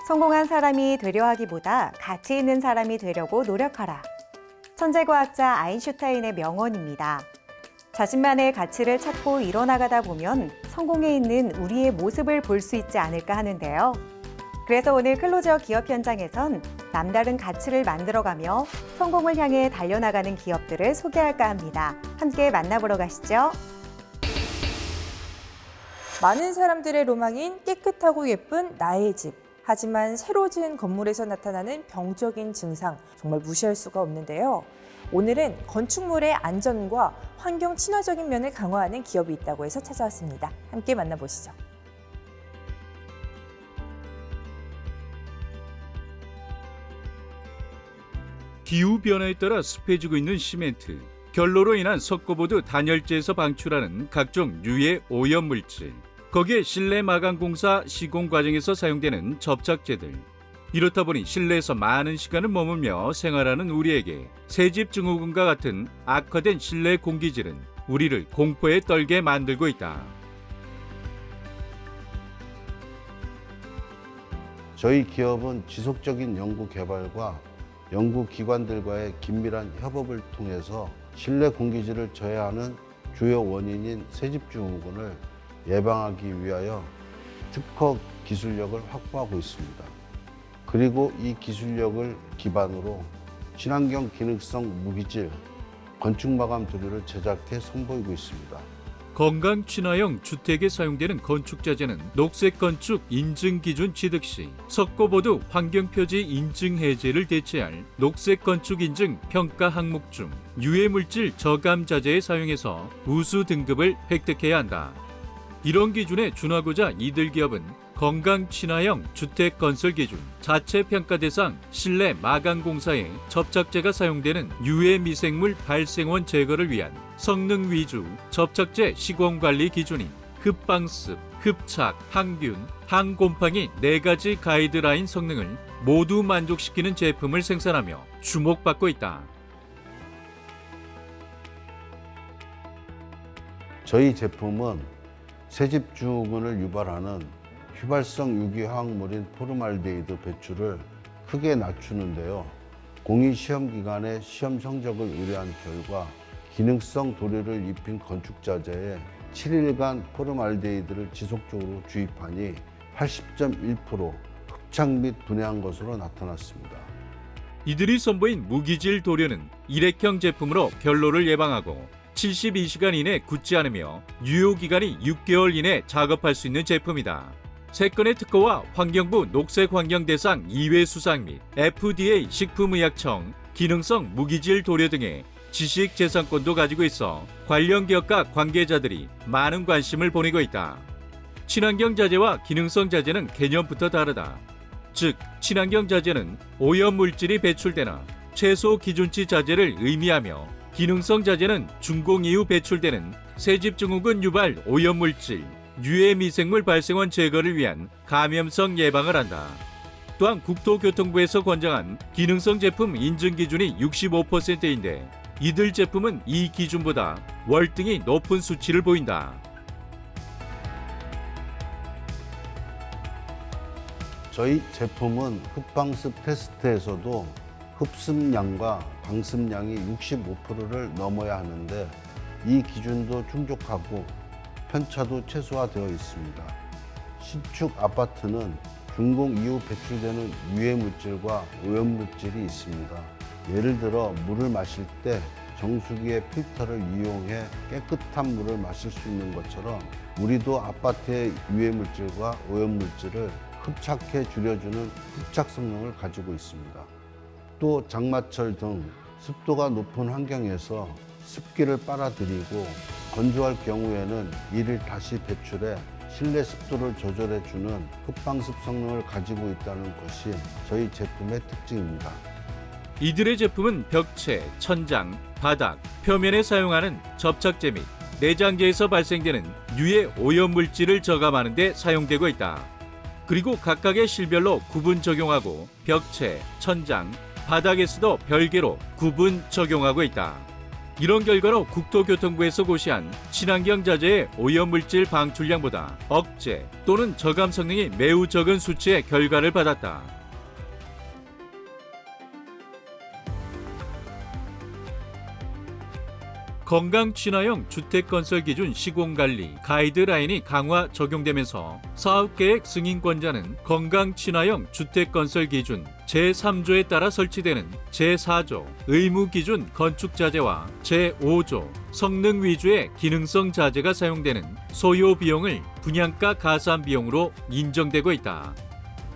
성공한 사람이 되려 하기보다 가치 있는 사람이 되려고 노력하라. 천재과학자 아인슈타인의 명언입니다. 자신만의 가치를 찾고 이뤄나가다 보면 성공에 있는 우리의 모습을 볼 수 있지 않을까 하는데요. 그래서 오늘 클로저 기업 현장에선 남다른 가치를 만들어가며 성공을 향해 달려나가는 기업들을 소개할까 합니다. 함께 만나보러 가시죠. 많은 사람들의 로망인 깨끗하고 예쁜 나의 집. 하지만 새로 지은 건물에서 나타나는 병적인 증상, 정말 무시할 수가 없는데요. 오늘은 건축물의 안전과 환경 친화적인 면을 강화하는 기업이 있다고 해서 찾아왔습니다. 함께 만나보시죠. 기후변화에 따라 습해지고 있는 시멘트, 결로로 인한 석고보드 단열재에서 방출하는 각종 유해 오염물질, 거기에 실내 마감공사 시공 과정에서 사용되는 접착제들. 이렇다 보니 실내에서 많은 시간을 머물며 생활하는 우리에게 새집 증후군과 같은 악화된 실내 공기질은 우리를 공포에 떨게 만들고 있다. 저희 기업은 지속적인 연구 개발과 연구기관들과의 긴밀한 협업을 통해서 실내 공기질을 저해하는 주요 원인인 새집증후군을 예방하기 위하여 특허 기술력을 확보하고 있습니다. 그리고 이 기술력을 기반으로 친환경 기능성 무기질 건축마감 도료를 제작해 선보이고 있습니다. 건강 친화형 주택에 사용되는 건축자재는 녹색 건축 인증 기준 취득 시 석고보드 환경표지 인증 해제를 대체할 녹색 건축 인증 평가 항목 중 유해물질 저감 자재에 사용해서 우수 등급을 획득해야 한다. 이런 기준에 준하고자 이들 기업은 건강 친화형 주택 건설 기준 자체 평가 대상 실내 마감 공사에 접착제가 사용되는 유해 미생물 발생원 제거를 위한 성능 위주 접착제 시공 관리 기준인 흡방습, 흡착, 항균, 항곰팡이 4가지 가이드라인 성능을 모두 만족시키는 제품을 생산하며 주목받고 있다. 저희 제품은 새집증후군을 유발하는 휘발성 유기화학물인 포름알데히드 배출을 크게 낮추는데요. 공인 시험 기관의 시험 성적을 의뢰한 결과 기능성 도료를 입힌 건축자재에 7일간 포름알데히드를 지속적으로 주입하니 80.1% 흡착 및 분해한 것으로 나타났습니다. 이들이 선보인 무기질 도료는 일회형 제품으로 결로를 예방하고 72시간 이내 굳지 않으며 유효기간이 6개월 이내 작업할 수 있는 제품이다. 3건의 특허와 환경부 녹색환경대상 2회 수상 및 FDA 식품의약청 기능성 무기질 도료 등의 지식재산권도 가지고 있어 관련 기업과 관계자들이 많은 관심을 보내고 있다. 친환경 자재와 기능성 자재는 개념부터 다르다. 즉, 친환경 자재는 오염물질이 배출되나 최소 기준치 자재를 의미하며 기능성 자재는 준공 이후 배출되는 새집증후군 유발 오염물질, 유해 미생물 발생원 제거를 위한 감염성 예방을 한다. 또한 국토교통부에서 권장한 기능성 제품 인증 기준이 65%인데 이들 제품은 이 기준보다 월등히 높은 수치를 보인다. 저희 제품은 흡방습 테스트에서도 흡습량과 방습량이 65%를 넘어야 하는데 이 기준도 충족하고 편차도 최소화되어 있습니다. 신축 아파트는 준공 이후 배출되는 유해 물질과 오염물질이 있습니다. 예를 들어 물을 마실 때 정수기의 필터를 이용해 깨끗한 물을 마실 수 있는 것처럼 우리도 아파트의 유해 물질과 오염물질을 흡착해 줄여주는 흡착 성능을 가지고 있습니다. 또 장마철 등 습도가 높은 환경에서 습기를 빨아들이고 건조할 경우에는 이를 다시 배출해 실내 습도를 조절해주는 흡방습 성능을 가지고 있다는 것이 저희 제품의 특징입니다. 이들의 제품은 벽체, 천장, 바닥, 표면에 사용하는 접착제 및 내장재에서 발생되는 유해 오염물질을 저감하는 데 사용되고 있다. 그리고 각각의 실별로 구분 적용하고 벽체, 천장, 바닥에서도 별개로 구분 적용하고 있다. 이런 결과로 국토교통부에서 고시한 친환경 자재의 오염물질 방출량보다 억제 또는 저감 성능이 매우 적은 수치의 결과를 받았다. 건강 친화형 주택 건설 기준 시공 관리 가이드라인이 강화 적용되면서 사업계획 승인권자는 건강 친화형 주택 건설 기준 제3조에 따라 설치되는 제4조 의무 기준 건축 자재와 제5조 성능 위주의 기능성 자재가 사용되는 소요 비용을 분양가 가산 비용으로 인정되고 있다.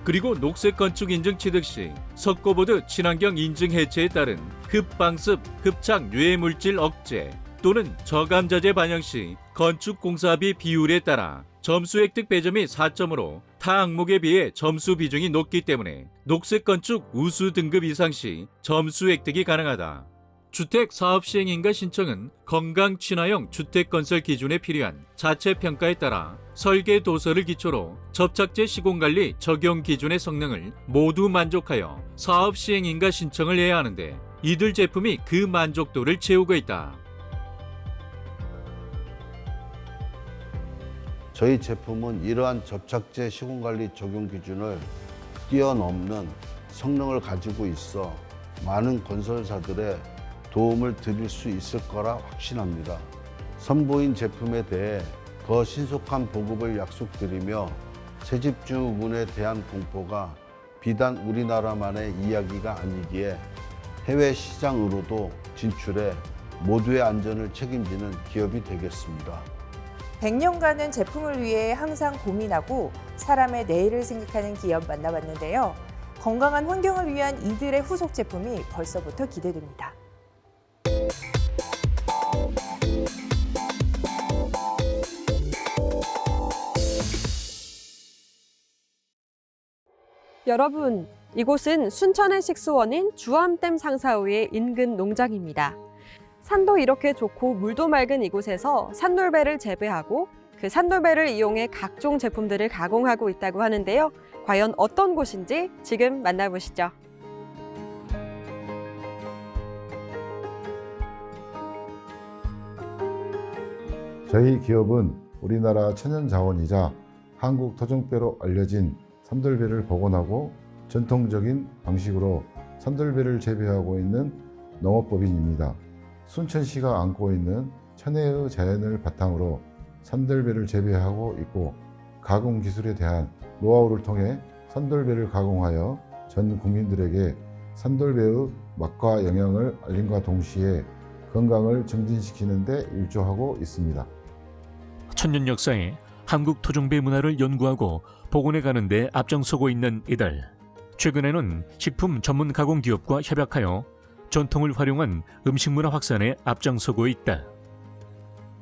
그리고 녹색 건축 인증 취득 시 석고보드 친환경 인증 해체에 따른 흡방습, 흡착 유해 물질 억제 또는 저감 자재 반영 시 건축 공사비 비율에 따라 점수 획득 배점이 4점으로 타 항목에 비해 점수 비중이 높기 때문에 녹색 건축 우수 등급 이상 시 점수 획득이 가능하다. 주택 사업 시행인가 신청은 건강 친화형 주택 건설 기준에 필요한 자체 평가에 따라 설계 도서를 기초로 접착제 시공 관리 적용 기준의 성능을 모두 만족하여 사업 시행인가 신청을 해야 하는데 이들 제품이 그 만족도를 채우고 있다. 저희 제품은 이러한 접착제 시공관리 적용 기준을 뛰어넘는 성능을 가지고 있어 많은 건설사들의 도움을 드릴 수 있을 거라 확신합니다. 선보인 제품에 대해 더 신속한 보급을 약속드리며 세집주문에 대한 공포가 비단 우리나라만의 이야기가 아니기에 해외 시장으로도 진출해 모두의 안전을 책임지는 기업이 되겠습니다. 100년간은 제품을 위해 항상 고민하고 사람의 내일을 생각하는 기업 만나봤는데요. 건강한 환경을 위한 이들의 후속 제품이 벌써부터 기대됩니다. 여러분, 이곳은 순천의 식수원인 주암댐 상사호의 인근 농장입니다. 산도 이렇게 좋고 물도 맑은 이곳에서 산돌배를 재배하고 그 산돌배를 이용해 각종 제품들을 가공하고 있다고 하는데요. 과연 어떤 곳인지 지금 만나보시죠. 저희 기업은 우리나라 천연자원이자 한국 토종배로 알려진 산돌배를 복원하고 전통적인 방식으로 산돌배를 재배하고 있는 농업법인입니다. 순천시가 안고 있는 천혜의 자연을 바탕으로 산돌배를 재배하고 있고 가공 기술에 대한 노하우를 통해 산돌배를 가공하여 전 국민들에게 산돌배의 맛과 영양을 알림과 동시에 건강을 증진시키는 데 일조하고 있습니다. 천년 역사에 한국 토종배 문화를 연구하고 복원해 가는 데 앞장서고 있는 이들. 최근에는 식품 전문 가공 기업과 협약하여 전통을 활용한 음식 문화 확산에 앞장서고 있다.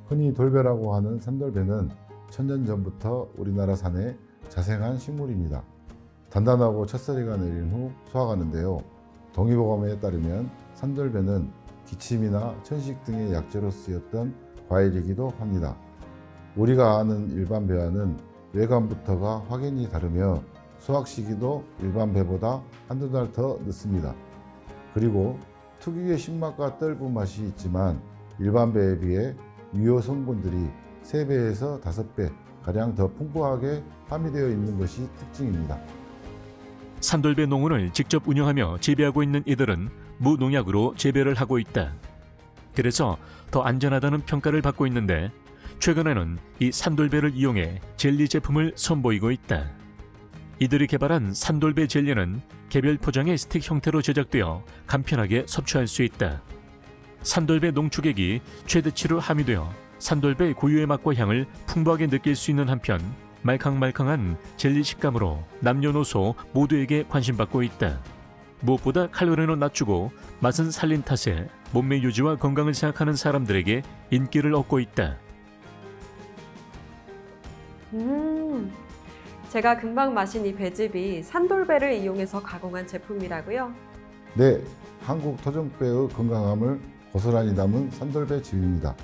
흔히 돌배라고 하는 산돌배는 천년 전부터 우리나라 산에 자생한 식물입니다. 단단하고 첫서리가 내린 후 수확하는데요. 동의보감에 따르면 산돌배는 기침이나 천식 등의 약재로 쓰였던 과일이기도 합니다. 우리가 아는 일반 배와는 외관부터가 확연히 다르며 수확 시기도 일반 배보다 한두 달 더 늦습니다. 그리고 특유의 신맛과 떫은 맛이 있지만 일반 배에 비해 유효 성분들이 3배에서 5배 가량 더 풍부하게 함유되어 있는 것이 특징입니다. 산돌배 농원을 직접 운영하며 재배하고 있는 이들은 무농약으로 재배를 하고 있다. 그래서 더 안전하다는 평가를 받고 있는데 최근에는 이 산돌배를 이용해 젤리 제품을 선보이고 있다. 이들이 개발한 산돌배 젤리는 개별 포장의 스틱 형태로 제작되어 간편하게 섭취할 수 있다. 산돌배 농축액이 최대치로 함유되어 산돌배 고유의 맛과 향을 풍부하게 느낄 수 있는 한편 말캉말캉한 젤리 식감으로 남녀노소 모두에게 관심받고 있다. 무엇보다 칼로리는 낮추고 맛은 살린 탓에 몸매 유지와 건강을 생각하는 사람들에게 인기를 얻고 있다. 제가 금방 마신 이 배즙이 산돌배를 이용해서 가공한 제품이라고요? 네, 한국 토종배의 건강함을 고스란히 담은 산돌배 즙입니다.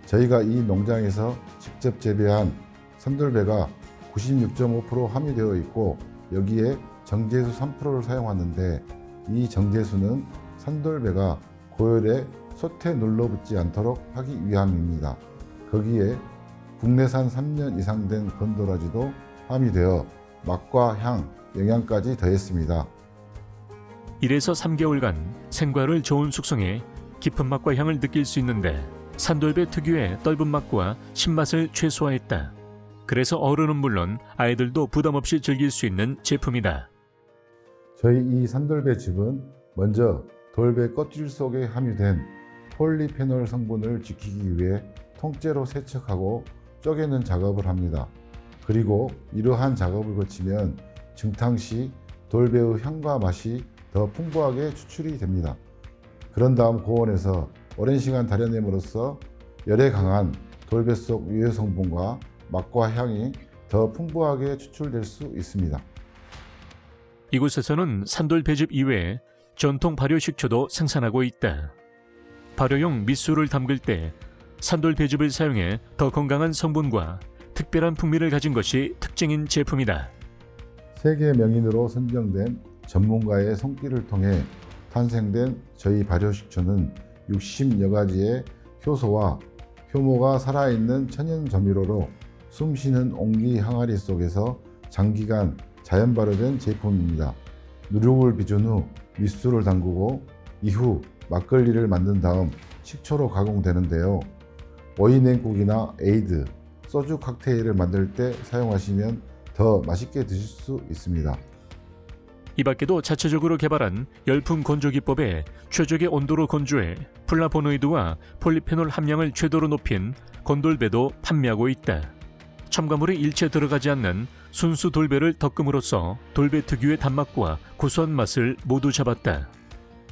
저희가 이 농장에서 직접 재배한 산돌배가 96.5% 함유되어 있고 여기에 정제수 3%를 사용하는데 이 정제수는 산돌배가 고열에 솥에 눌러붙지 않도록 하기 위함입니다. 거기에 국내산 3년 이상 된 건도라지도 함유되어 맛과 향, 영양까지 더했습니다. 1에서 3개월간 생과를 저온 숙성해 깊은 맛과 향을 느낄 수 있는데 산돌배 특유의 떫은 맛과 신맛을 최소화했다. 그래서 어른은 물론 아이들도 부담 없이 즐길 수 있는 제품이다. 저희 이 산돌배즙은 먼저 돌배 껍질 속에 함유된 폴리페놀 성분을 지키기 위해 통째로 세척하고 쪼개는 작업을 합니다. 그리고 이러한 작업을 거치면 증탕 시 돌배의 향과 맛이 더 풍부하게 추출이 됩니다. 그런 다음 고온에서 오랜 시간 달여냄으로써 열에 강한 돌배 속 유해 성분과 맛과 향이 더 풍부하게 추출될 수 있습니다. 이곳에서는 산돌 배즙 이외에 전통 발효 식초도 생산하고 있다. 발효용 밑술을 담글 때 산돌 배즙을 사용해 더 건강한 성분과 특별한 풍미를 가진 것이 특징인 제품이다. 세계 명인으로 선정된 전문가의 손길을 통해 탄생된 저희 발효식초는 60여 가지의 효소와 효모가 살아있는 천연 조미료로 숨쉬는 옹기 항아리 속에서 장기간 자연 발효된 제품입니다. 누룩을 빚은 후 밑술을 담그고 이후 막걸리를 만든 다음 식초로 가공되는데요. 오이 냉국이나 에이드, 소주 칵테일을 만들 때 사용하시면 더 맛있게 드실 수 있습니다. 이 밖에도 자체적으로 개발한 열풍 건조 기법에 최적의 온도로 건조해 플라보노이드와 폴리페놀 함량을 최대로 높인 건돌배도 판매하고 있다. 첨가물이 일체 들어가지 않는 순수 돌배를 덮음으로써 돌배 특유의 단맛과 고소한 맛을 모두 잡았다.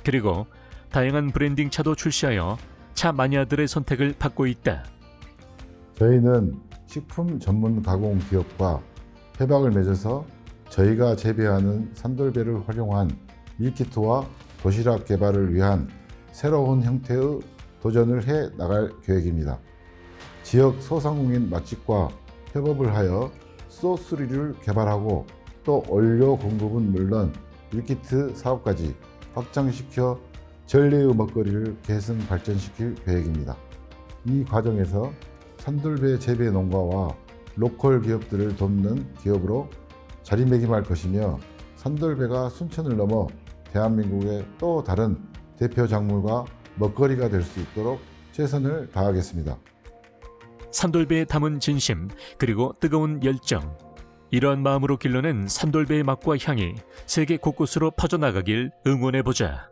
그리고 다양한 브랜딩 차도 출시하여 차 마니아들의 선택을 받고 있다. 저희는 식품 전문 가공 기업과 협약을 맺어서 저희가 재배하는 산돌배를 활용한 밀키트와 도시락 개발을 위한 새로운 형태의 도전을 해 나갈 계획입니다. 지역 소상공인 맛집과 협업을 하여 소스류를 개발하고 또 원료 공급은 물론 밀키트 사업까지 확장시켜 전래의 먹거리를 계승 발전시킬 계획입니다. 이 과정에서 산돌배 재배 농가와 로컬 기업들을 돕는 기업으로 자리매김할 것이며 산돌배가 순천을 넘어 대한민국의 또 다른 대표 작물과 먹거리가 될 수 있도록 최선을 다하겠습니다. 산돌배에 담은 진심 그리고 뜨거운 열정, 이러한 마음으로 길러낸 산돌배의 맛과 향이 세계 곳곳으로 퍼져나가길 응원해보자.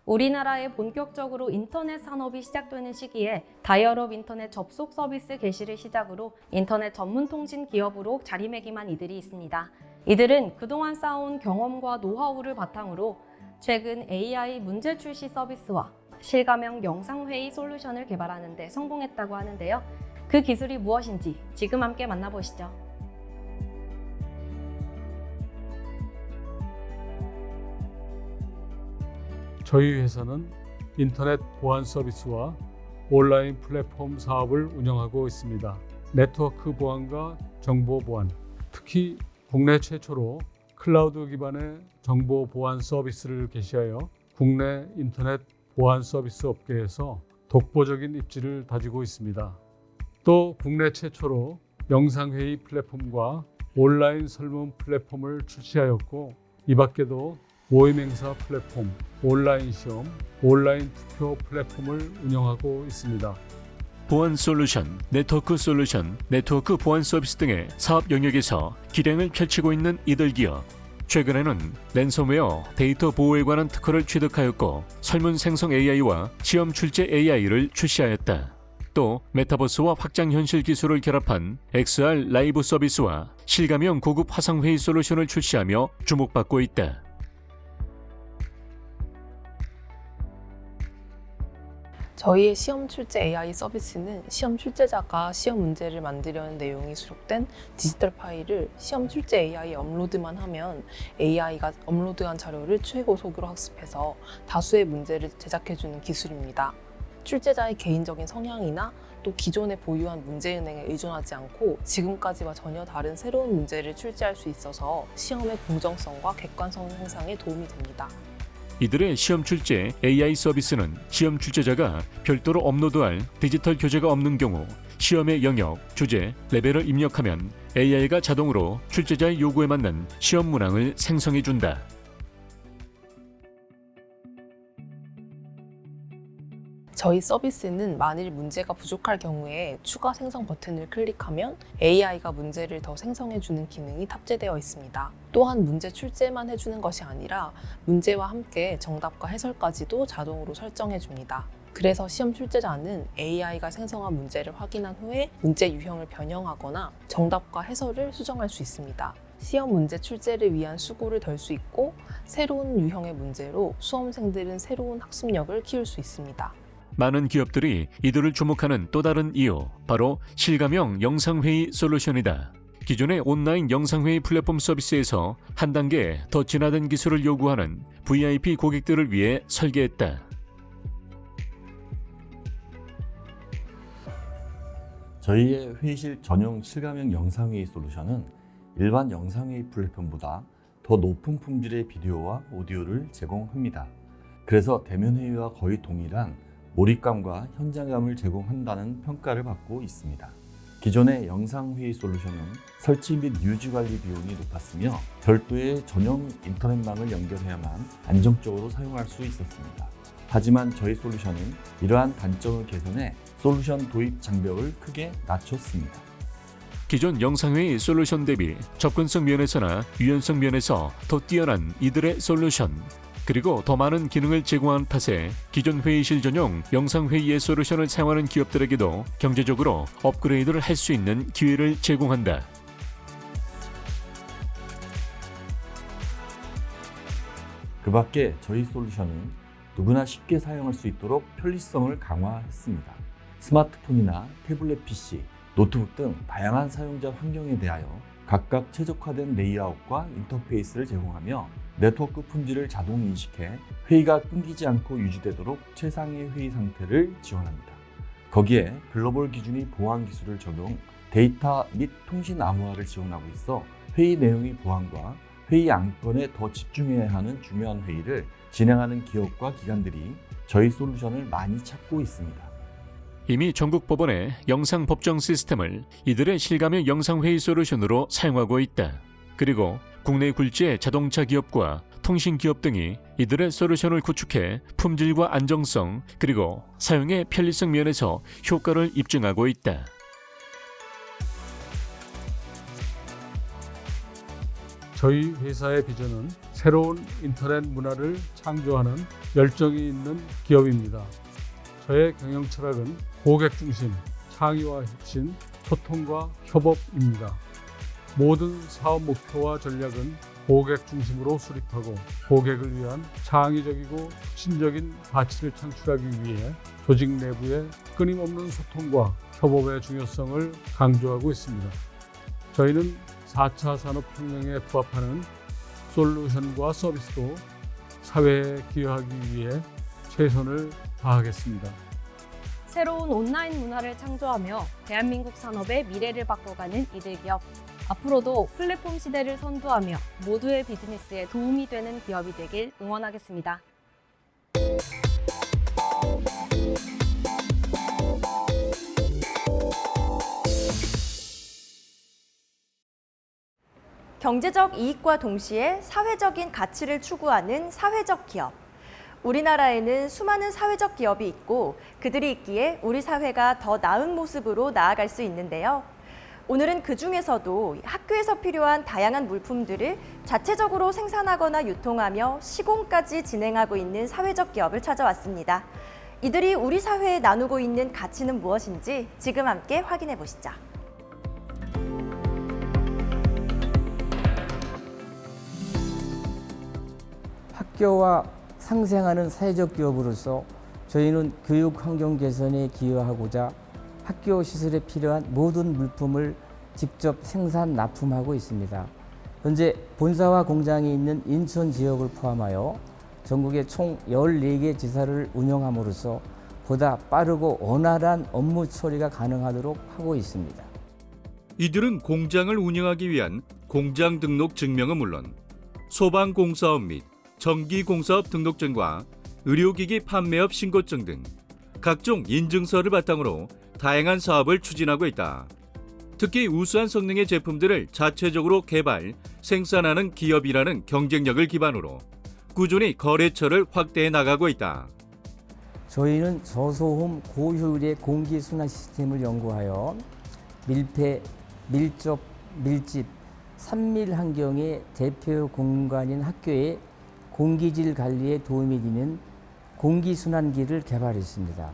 우리나라에 본격적으로 인터넷 산업이 시작되는 시기에 다이얼업 인터넷 접속 서비스 개시를 시작으로 인터넷 전문 통신 기업으로 자리매김한 이들이 있습니다. 이들은 그동안 쌓아온 경험과 노하우를 바탕으로 최근 AI 문제 출시 서비스와 실가명 영상회의 솔루션을 개발하는 데 성공했다고 하는데요. 그 기술이 무엇인지 지금 함께 만나보시죠. 저희 회사는 인터넷 보안 서비스와 온라인 플랫폼 사업을 운영하고 있습니다. 네트워크 보안과 정보 보안, 특히 국내 최초로 클라우드 기반의 정보 보안 서비스를 개시하여 국내 인터넷 보안 서비스 업계에서 독보적인 입지를 다지고 있습니다. 또 국내 최초로 영상회의 플랫폼과 온라인 설문 플랫폼을 출시하였고, 이 밖에도 모임 행사 플랫폼, 온라인 시험, 온라인 투표 플랫폼을 운영하고 있습니다. 보안 솔루션, 네트워크 보안 서비스 등의 사업 영역에서 기량을 펼치고 있는 이들 기업. 최근에는 랜섬웨어, 데이터 보호에 관한 특허를 취득하였고 설문 생성 AI와 시험 출제 AI를 출시하였다. 또 메타버스와 확장 현실 기술을 결합한 XR 라이브 서비스와 실감형 고급 화상회의 솔루션을 출시하며 주목받고 있다. 저희의 시험 출제 AI 서비스는 시험 출제자가 시험 문제를 만들려는 내용이 수록된 디지털 파일을 시험 출제 AI에 업로드만 하면 AI가 업로드한 자료를 최고속으로 학습해서 다수의 문제를 제작해주는 기술입니다. 출제자의 개인적인 성향이나 또 기존에 보유한 문제은행에 의존하지 않고 지금까지와 전혀 다른 새로운 문제를 출제할 수 있어서 시험의 공정성과 객관성 향상에 도움이 됩니다. 이들의 시험 출제 AI 서비스는 시험 출제자가 별도로 업로드할 디지털 교재가 없는 경우 시험의 영역, 주제, 레벨을 입력하면 AI가 자동으로 출제자의 요구에 맞는 시험 문항을 생성해준다. 저희 서비스는 만일 문제가 부족할 경우에 추가 생성 버튼을 클릭하면 AI가 문제를 더 생성해주는 기능이 탑재되어 있습니다. 또한 문제 출제만 해주는 것이 아니라 문제와 함께 정답과 해설까지도 자동으로 설정해줍니다. 그래서 시험 출제자는 AI가 생성한 문제를 확인한 후에 문제 유형을 변형하거나 정답과 해설을 수정할 수 있습니다. 시험 문제 출제를 위한 수고를 덜 수 있고 새로운 유형의 문제로 수험생들은 새로운 학습력을 키울 수 있습니다. 많은 기업들이 이들을 주목하는 또 다른 이유, 바로 실감형 영상회의 솔루션이다. 기존의 온라인 영상회의 플랫폼 서비스에서 한 단계 더 진화된 기술을 요구하는 VIP 고객들을 위해 설계했다. 저희의 회의실 전용 실감형 영상회의 솔루션은 일반 영상회의 플랫폼보다 더 높은 품질의 비디오와 오디오를 제공합니다. 그래서 대면 회의와 거의 동일한 몰입감과 현장감을 제공한다는 평가를 받고 있습니다. 기존의 영상회의 솔루션은 설치 및 유지 관리 비용이 높았으며 별도의 전용 인터넷망을 연결해야만 안정적으로 사용할 수 있었습니다. 하지만 저희 솔루션은 이러한 단점을 개선해 솔루션 도입 장벽을 크게 낮췄습니다. 기존 영상회의 솔루션 대비 접근성 면에서나 유연성 면에서 더 뛰어난 이들의 솔루션, 그리고 더 많은 기능을 제공한 탓에 기존 회의실 전용 영상회의의 솔루션을 사용하는 기업들에게도 경제적으로 업그레이드를 할 수 있는 기회를 제공한다. 그 밖에 저희 솔루션은 누구나 쉽게 사용할 수 있도록 편리성을 강화했습니다. 스마트폰이나 태블릿 PC, 노트북 등 다양한 사용자 환경에 대하여 각각 최적화된 레이아웃과 인터페이스를 제공하며 네트워크 품질을 자동 인식해 회의가 끊기지 않고 유지되도록 최상의 회의 상태를 지원합니다. 거기에 글로벌 기준의 보안 기술을 적용, 데이터 및 통신 암호화를 지원하고 있어 회의 내용의 보안과 회의 안건에 더 집중해야 하는 중요한 회의를 진행하는 기업과 기관들이 저희 솔루션을 많이 찾고 있습니다. 이미 전국 법원의 영상 법정 시스템을 이들의 실감형 영상회의 솔루션으로 사용하고 있다. 그리고 국내 굴지의 자동차 기업과 통신 기업 등이 이들의 솔루션을 구축해 품질과 안정성 그리고 사용의 편리성 면에서 효과를 입증하고 있다. 저희 회사의 비전은 새로운 인터넷 문화를 창조하는 열정이 있는 기업입니다. 저의 경영 철학은 고객 중심, 창의와 혁신, 소통과 협업입니다. 모든 사업 목표와 전략은 고객 중심으로 수립하고 고객을 위한 창의적이고 혁신적인 가치를 창출하기 위해 조직 내부의 끊임없는 소통과 협업의 중요성을 강조하고 있습니다. 저희는 4차 산업혁명에 부합하는 솔루션과 서비스로 사회에 기여하기 위해 최선을 다하겠습니다. 새로운 온라인 문화를 창조하며 대한민국 산업의 미래를 바꿔가는 이들 기업. 앞으로도 플랫폼 시대를 선도하며 모두의 비즈니스에 도움이 되는 기업이 되길 응원하겠습니다. 경제적 이익과 동시에 사회적인 가치를 추구하는 사회적 기업. 우리나라에는 수많은 사회적 기업이 있고 그들이 있기에 우리 사회가 더 나은 모습으로 나아갈 수 있는데요. 오늘은 그중에서도 학교에서 필요한 다양한 물품들을 자체적으로 생산하거나 유통하며 시공까지 진행하고 있는 사회적 기업을 찾아왔습니다. 이들이 우리 사회에 나누고 있는 가치는 무엇인지 지금 함께 확인해 보시죠. 학교와 상생하는 사회적 기업으로서 저희는 교육 환경 개선에 기여하고자 학교 시설에 필요한 모든 물품을 직접 생산 납품하고 있습니다. 현재 본사와 공장이 있는 인천 지역을 포함하여 전국에 총 14개 지사를 운영함으로써 보다 빠르고 원활한 업무 처리가 가능하도록 하고 있습니다. 이들은 공장을 운영하기 위한 공장 등록 증명은 물론 소방공사업 및 전기공사업 등록증과 의료기기 판매업 신고증 등 각종 인증서를 바탕으로 다양한 사업을 추진하고 있다. 특히 우수한 성능의 제품들을 자체적으로 개발, 생산하는 기업이라는 경쟁력을 기반으로 꾸준히 거래처를 확대해 나가고 있다. 저희는 저소음 고효율의 공기순환 시스템을 연구하여 밀폐, 밀접, 밀집, 산밀 환경의 대표 공간인 학교의 공기질 관리에 도움이 되는 공기순환기를 개발했습니다.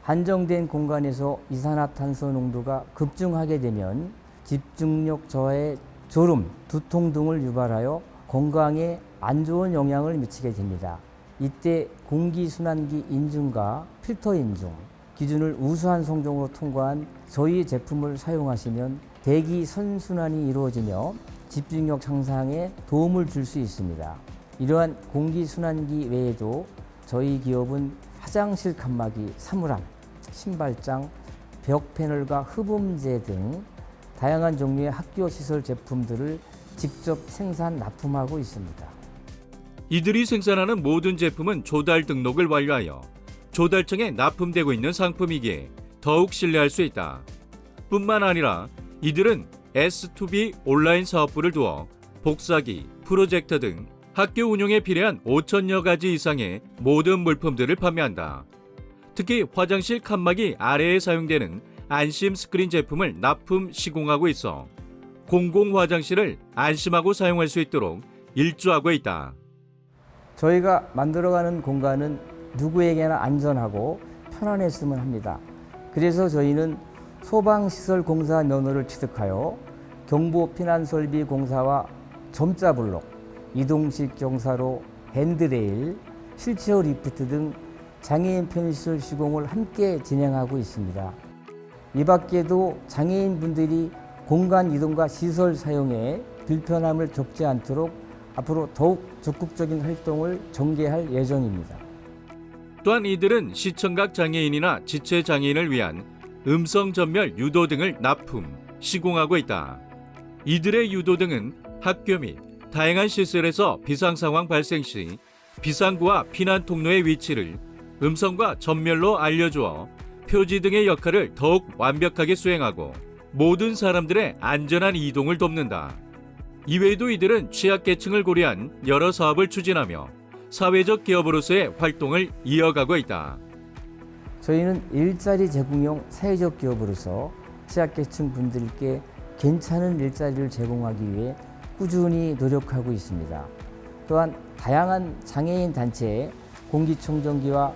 한정된 공간에서 이산화탄소 농도가 급증하게 되면 집중력 저하의 졸음, 두통 등을 유발하여 건강에 안 좋은 영향을 미치게 됩니다. 이때 공기순환기 인증과 필터 인증, 기준을 우수한 성적으로 통과한 저희 제품을 사용하시면 대기 선순환이 이루어지며 집중력 향상에 도움을 줄 수 있습니다. 이러한 공기순환기 외에도 저희 기업은 화장실 칸막이, 사물함, 신발장, 벽 패널과 흡음재 등 다양한 종류의 학교 시설 제품들을 직접 생산 납품하고 있습니다. 이들이 생산하는 모든 제품은 조달 등록을 완료하여 조달청에 납품되고 있는 상품이기에 더욱 신뢰할 수 있다. 뿐만 아니라 이들은 S2B 온라인 사업부를 두어 복사기, 프로젝터 등 학교 운영에 필요한 5,000여 가지 이상의 모든 물품들을 판매한다. 특히 화장실 칸막이 아래에 사용되는 안심 스크린 제품을 납품 시공하고 있어 공공 화장실을 안심하고 사용할 수 있도록 일조하고 있다. 저희가 만들어가는 공간은 누구에게나 안전하고 편안했으면 합니다. 그래서 저희는 소방시설공사 면허를 취득하여 경보피난설비공사와 점자블록, 이동식 경사로, 핸드레일, 휠체어 리프트 등 장애인 편의시설 시공을 함께 진행하고 있습니다. 이 밖에도 장애인분들이 공간 이동과 시설 사용에 불편함을 겪지 않도록 앞으로 더욱 적극적인 활동을 전개할 예정입니다. 또한 이들은 시청각 장애인이나 지체 장애인을 위한 음성 전멸 유도 등을 납품, 시공하고 있다. 이들의 유도 등은 학교 및 다양한 시설에서 비상 상황 발생 시 비상구와 피난 통로의 위치를 음성과 전멸로 알려주어 표지 등의 역할을 더욱 완벽하게 수행하고 모든 사람들의 안전한 이동을 돕는다. 이외에도 이들은 취약계층을 고려한 여러 사업을 추진하며 사회적 기업으로서의 활동을 이어가고 있다. 저희는 일자리 제공형 사회적 기업으로서 취약계층 분들께 괜찮은 일자리를 제공하기 위해 꾸준히 노력하고 있습니다. 또한 다양한 장애인 단체에 공기청정기와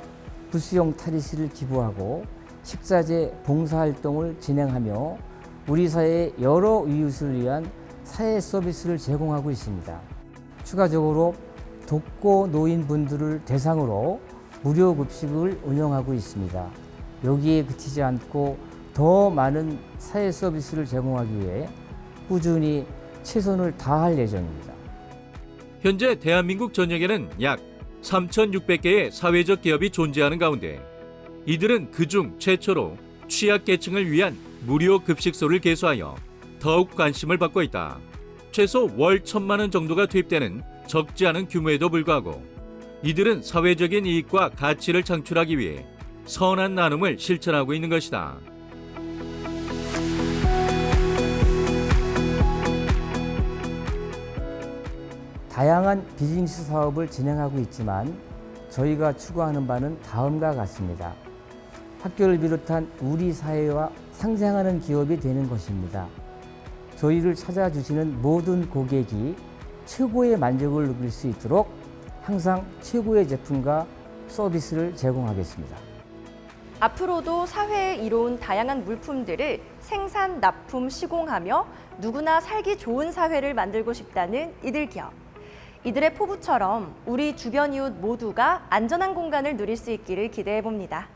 부스용 탈의실을 기부하고 식자재 봉사활동을 진행하며 우리 사회의 여러 이웃을 위한 사회 서비스를 제공하고 있습니다. 추가적으로 독거 노인분들을 대상으로 무료 급식을 운영하고 있습니다. 여기에 그치지 않고 더 많은 사회 서비스를 제공하기 위해 꾸준히 최선을 다할 예정입니다. 현재 대한민국 전역에는 약 3,600개의 사회적 기업이 존재하는 가운데 이들은 그중 최초로 취약계층을 위한 무료 급식소를 개소하여 더욱 관심을 받고 있다. 최소 월 1,000만 원 정도가 투입되는 적지 않은 규모에도 불구하고 이들은 사회적인 이익과 가치를 창출하기 위해 선한 나눔을 실천하고 있는 것이다. 다양한 비즈니스 사업을 진행하고 있지만 저희가 추구하는 바는 다음과 같습니다. 학교를 비롯한 우리 사회와 상생하는 기업이 되는 것입니다. 저희를 찾아주시는 모든 고객이 최고의 만족을 누릴 수 있도록 항상 최고의 제품과 서비스를 제공하겠습니다. 앞으로도 사회에 이로운 다양한 물품들을 생산, 납품, 시공하며 누구나 살기 좋은 사회를 만들고 싶다는 이들 기업. 이들의 포부처럼 우리 주변 이웃 모두가 안전한 공간을 누릴 수 있기를 기대해 봅니다.